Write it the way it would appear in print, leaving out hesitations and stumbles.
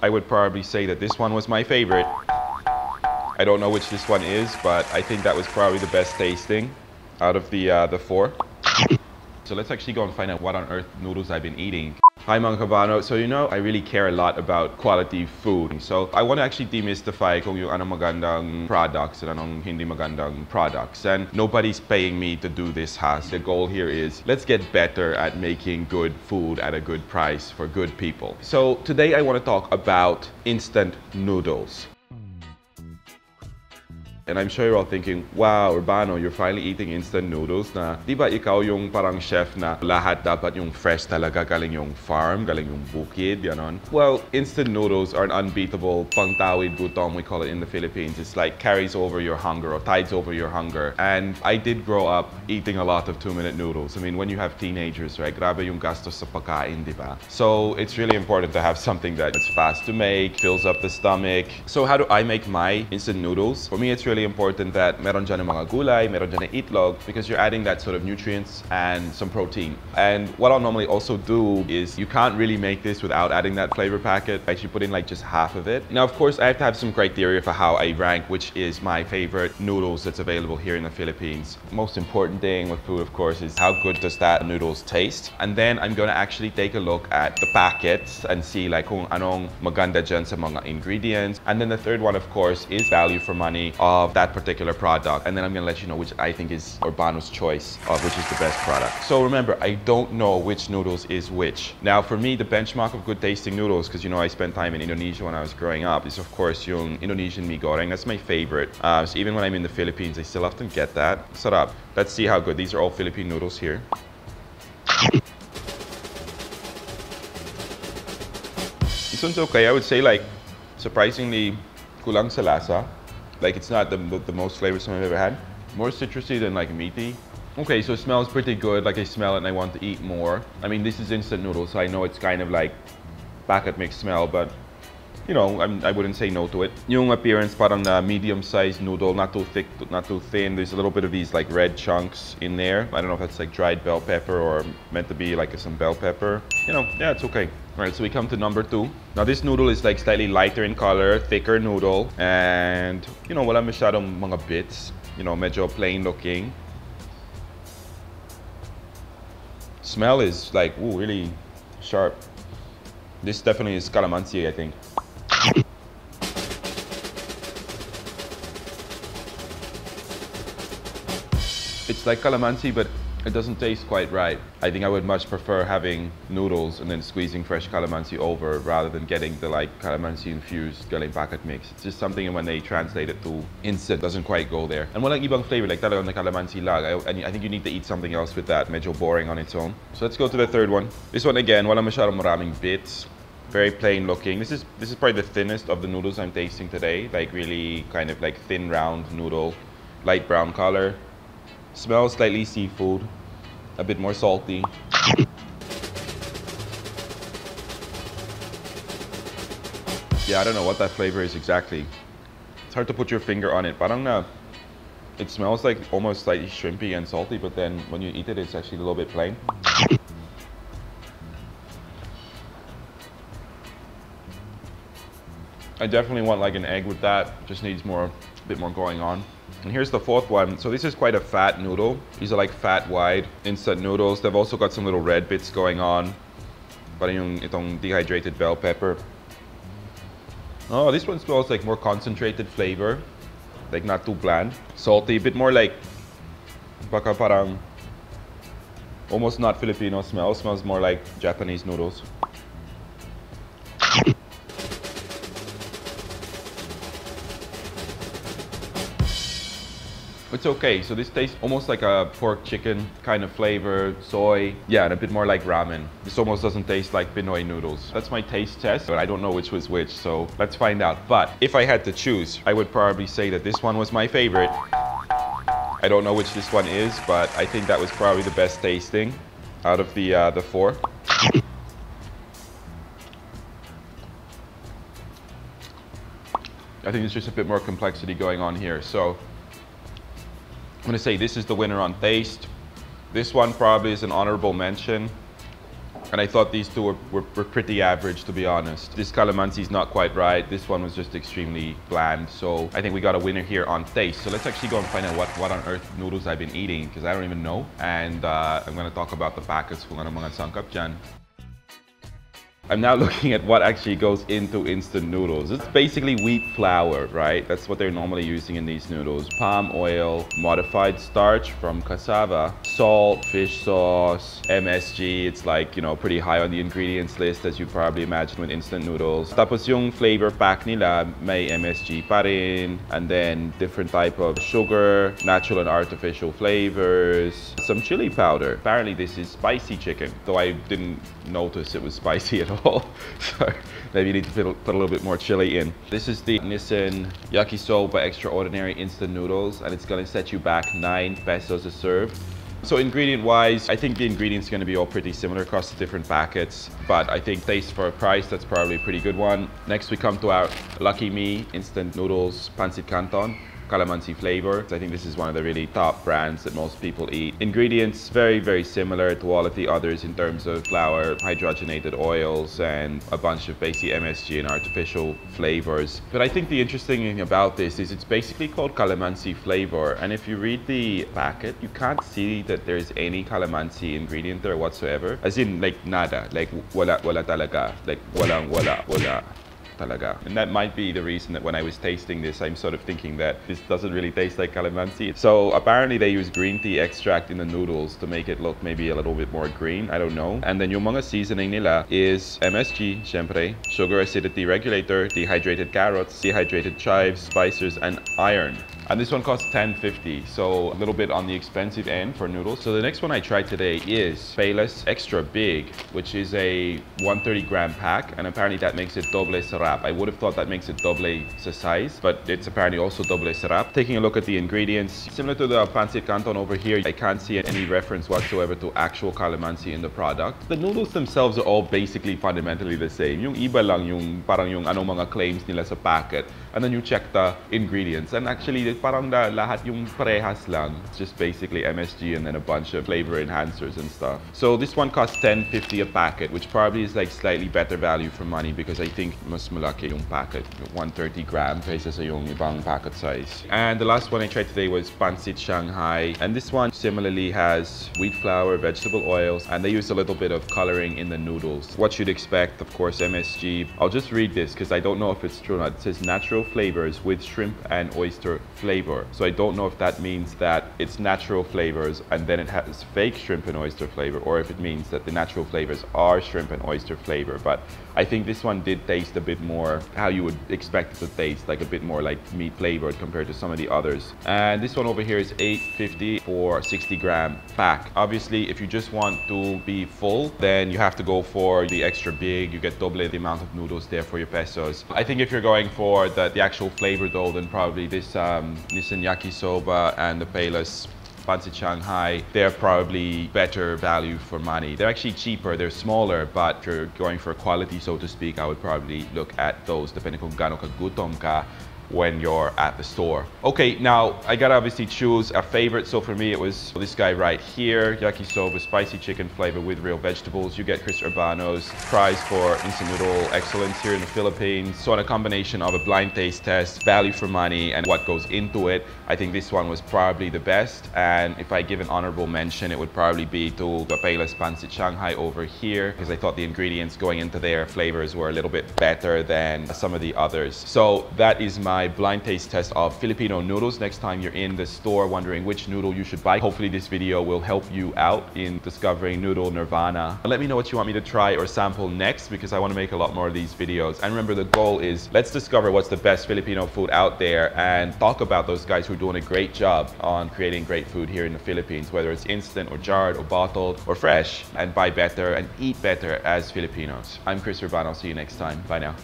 I would probably say that this one was my favorite. I don't know which this one is, but I think that was probably the best tasting out of the four. So let's actually go and find out what on earth noodles I've been eating. Hi mga kabano. So you know, I really care a lot about quality food. So I want to actually demystify kung yung anong magandang products and anong hindi magandang products. And nobody's paying me to do this, has. The goal here is let's get better at making good food at a good price for good people. So today I want to talk about instant noodles. And I'm sure you're all thinking, wow, Urbano, you're finally eating instant noodles na di ba ikaw yung parang chef na lahat dapat yung fresh talaga, galing yung farm, galing yung bukid, yanon. Well, instant noodles are an unbeatable pangtawid gutom, we call it in the Philippines. It's like carries over your hunger or tides over your hunger. And I did grow up eating a lot of 2-minute noodles. I mean, when you have teenagers, right, grabe yung gastos sa pagkain, di ba? So it's really important to have something that's fast to make, fills up the stomach. So how do I make my instant noodles? For me, it's really important that meron dyan ng mga gulay, meron dyan ng itlog, because you're adding that sort of nutrients and some protein. And what I'll normally also do is you can't really make this without adding that flavor packet. I actually put in like just half of it. Now, of course, I have to have some criteria for how I rank which is my favorite noodles that's available here in the Philippines. Most important thing with food, of course, is how good does that noodles taste? And then I'm gonna actually take a look at the packets and see like kung anong maganda dyan sa mga ingredients. And then the third one, of course, is value for money of that particular product. And then I'm gonna let you know which I think is Urbano's choice of which is the best product. So remember, I don't know which noodles is which. Now for me, the benchmark of good tasting noodles, because you know I spent time in Indonesia when I was growing up, is of course yung Indonesian mee goreng. That's my favorite. So even when I'm in the Philippines, I still often get that. Sarap. Let's see how good. These are all Philippine noodles here. This one's okay. I would say like surprisingly kulang sa lasa. Like it's not the most flavorsome I've ever had. More citrusy than like meaty. Okay, so it smells pretty good. Like I smell it and I want to eat more. I mean, this is instant noodles, so I know it's kind of like packet mix smell, but you know, I wouldn't say no to it. Yung appearance, parang medium-sized noodle, not too thick, not too thin. There's a little bit of these like red chunks in there. I don't know if that's like dried bell pepper or meant to be like some bell pepper. You know, yeah, it's okay. All right, so we come to number 2. Now this noodle is like slightly lighter in color, thicker noodle, and you know, wala masyadong mga bits. You know, medyo plain looking. Smell is like, ooh, really sharp. This definitely is calamansi, I think. It's like calamansi, but it doesn't taste quite right. I think I would much prefer having noodles and then squeezing fresh calamansi over rather than getting the like calamansi infused galing packet mix. It's just something when they translate it to instant doesn't quite go there. And walang ibang flavor, like talagang na calamansi lang. I think you need to eat something else with that. Medyo boring on its own. So let's go to the third one. This one again, walang masyadong maraming bits. Very plain looking. This is probably the thinnest of the noodles I'm tasting today. Like really kind of like thin round noodle, light brown color. Smells slightly seafood, a bit more salty. Yeah, I don't know what that flavor is exactly. It's hard to put your finger on it. Parang it smells like almost slightly shrimpy and salty, but then when you eat it, it's actually a little bit plain. I definitely want like an egg with that. Just needs a bit more going on. And here's the fourth one. So this is quite a fat noodle. These are like fat wide instant noodles. They've also got some little red bits going on. Parang yung itong dehydrated bell pepper. Oh, this one smells like more concentrated flavor. Like not too bland. Salty, a bit more like baka parang almost not Filipino smell. Smells more like Japanese noodles. It's okay. So this tastes almost like a pork chicken kind of flavor, soy. Yeah, and a bit more like ramen. This almost doesn't taste like Pinoy noodles. That's my taste test, but I don't know which was which, so let's find out. But if I had to choose, I would probably say that this one was my favorite. I don't know which this one is, but I think that was probably the best tasting out of the four. I think there's just a bit more complexity going on here. So I'm gonna say this is the winner on taste. This one probably is an honorable mention. And I thought these two were pretty average, to be honest. This calamansi is not quite right. This one was just extremely bland. So I think we got a winner here on taste. So let's actually go and find out what on earth noodles I've been eating, because I don't even know. And I'm going to talk about the packets kung ano mga sangkap dyan. I'm now looking at what actually goes into instant noodles. It's basically wheat flour, right? That's what they're normally using in these noodles. Palm oil, modified starch from cassava, salt, fish sauce, MSG. It's like, you know, pretty high on the ingredients list, as you probably imagine with instant noodles. Tapos yung flavor pack nila, may MSG pa rin, and then different type of sugar, natural and artificial flavors, some chili powder. Apparently this is spicy chicken, though I didn't notice it was spicy at all. So maybe you need to put a little bit more chili in. This is the Nissin Yakisoba Extraordinary Instant Noodles, and it's gonna set you back 9 pesos a serve. So ingredient wise, I think the ingredients are going to be all pretty similar across the different packets, but I think taste for a price, that's probably a pretty good one. Next we come to our Luckyme Instant Noodles Pancit Canton calamansi flavor. I think this is one of the really top brands that most people eat. Ingredients very, very similar to all of the others in terms of flour, hydrogenated oils, and a bunch of basic MSG and artificial flavors. But I think the interesting thing about this is it's basically called calamansi flavor, and if you read the packet, you can't see that there's any calamansi ingredient there whatsoever. As in, like, nada, like wala talaga, like wala talaga. And that might be the reason that when I was tasting this, I'm sort of thinking that this doesn't really taste like calamansi. So apparently they use green tea extract in the noodles to make it look maybe a little bit more green, I don't know. And then yung mga seasoning nila is MSG, syempre, sugar acidity regulator, dehydrated carrots, dehydrated chives, spicers, and iron. And this one costs $10.50, so a little bit on the expensive end for noodles. So the next one I tried today is Payless Extra Big, which is a 130-gram pack, and apparently that makes it doble sarap. I would have thought that makes it doble sa size, but it's apparently also doble sarap. Taking a look at the ingredients, similar to the Pancit Canton over here, I can't see any reference whatsoever to actual calamansi in the product. The noodles themselves are all basically fundamentally the same. Yung iba lang yung parang yung anong mga claims nila sa packet, and then you check the ingredients, and actually parang lahat yung parehas lang. It's just basically MSG and then a bunch of flavor enhancers and stuff. So this one costs $10.50 a packet, which probably is like slightly better value for money because I think mas malaki yung packet, 130 gram kaysa sa yung ibang packet size. And the last one I tried today was Pancit Shanghai, and this one similarly has wheat flour, vegetable oils, and they use a little bit of coloring in the noodles. What you'd expect, of course, MSG. I'll just read this because I don't know if it's true or not. It says natural flavors with shrimp and oyster flavor. So I don't know if that means that it's natural flavors and then it has fake shrimp and oyster flavor, or if it means that the natural flavors are shrimp and oyster flavor. But I think this one did taste a bit more how you would expect it to taste, like a bit more like meat flavored compared to some of the others. And this one over here is $8.50 for a 60-gram pack. Obviously, if you just want to be full, then you have to go for the extra big. You get double the amount of noodles there for your pesos. I think if you're going for the actual flavor though, then probably this Nissin Yakisoba and the Payless Pancit Shanghai, they're probably better value for money. They're actually cheaper, they're smaller, but if you're going for quality, so to speak, I would probably look at those depending kung gaano kagutom ka when you're at the store. Okay, now I gotta obviously choose a favorite. So for me, it was this guy right here, Yakisoba spicy chicken flavor with real vegetables. You get Chris Urbano's prize for instant noodle excellence here in the Philippines. So on a combination of a blind taste test, value for money, and what goes into it, I think this one was probably the best. And if I give an honorable mention, it would probably be to the Payless Pancit Shanghai over here, because I thought the ingredients going into their flavors were a little bit better than some of the others. So that is my blind taste test of Filipino noodles. Next time you're in the store wondering which noodle you should buy, hopefully this video will help you out in discovering noodle nirvana. Let me know what you want me to try or sample next, because I want to make a lot more of these videos. And remember, the goal is let's discover what's the best Filipino food out there and talk about those guys who are doing a great job on creating great food here in the Philippines, whether it's instant or jarred or bottled or fresh, and buy better and eat better as Filipinos. I'm Chris Urbano. I'll see you next time. Bye now.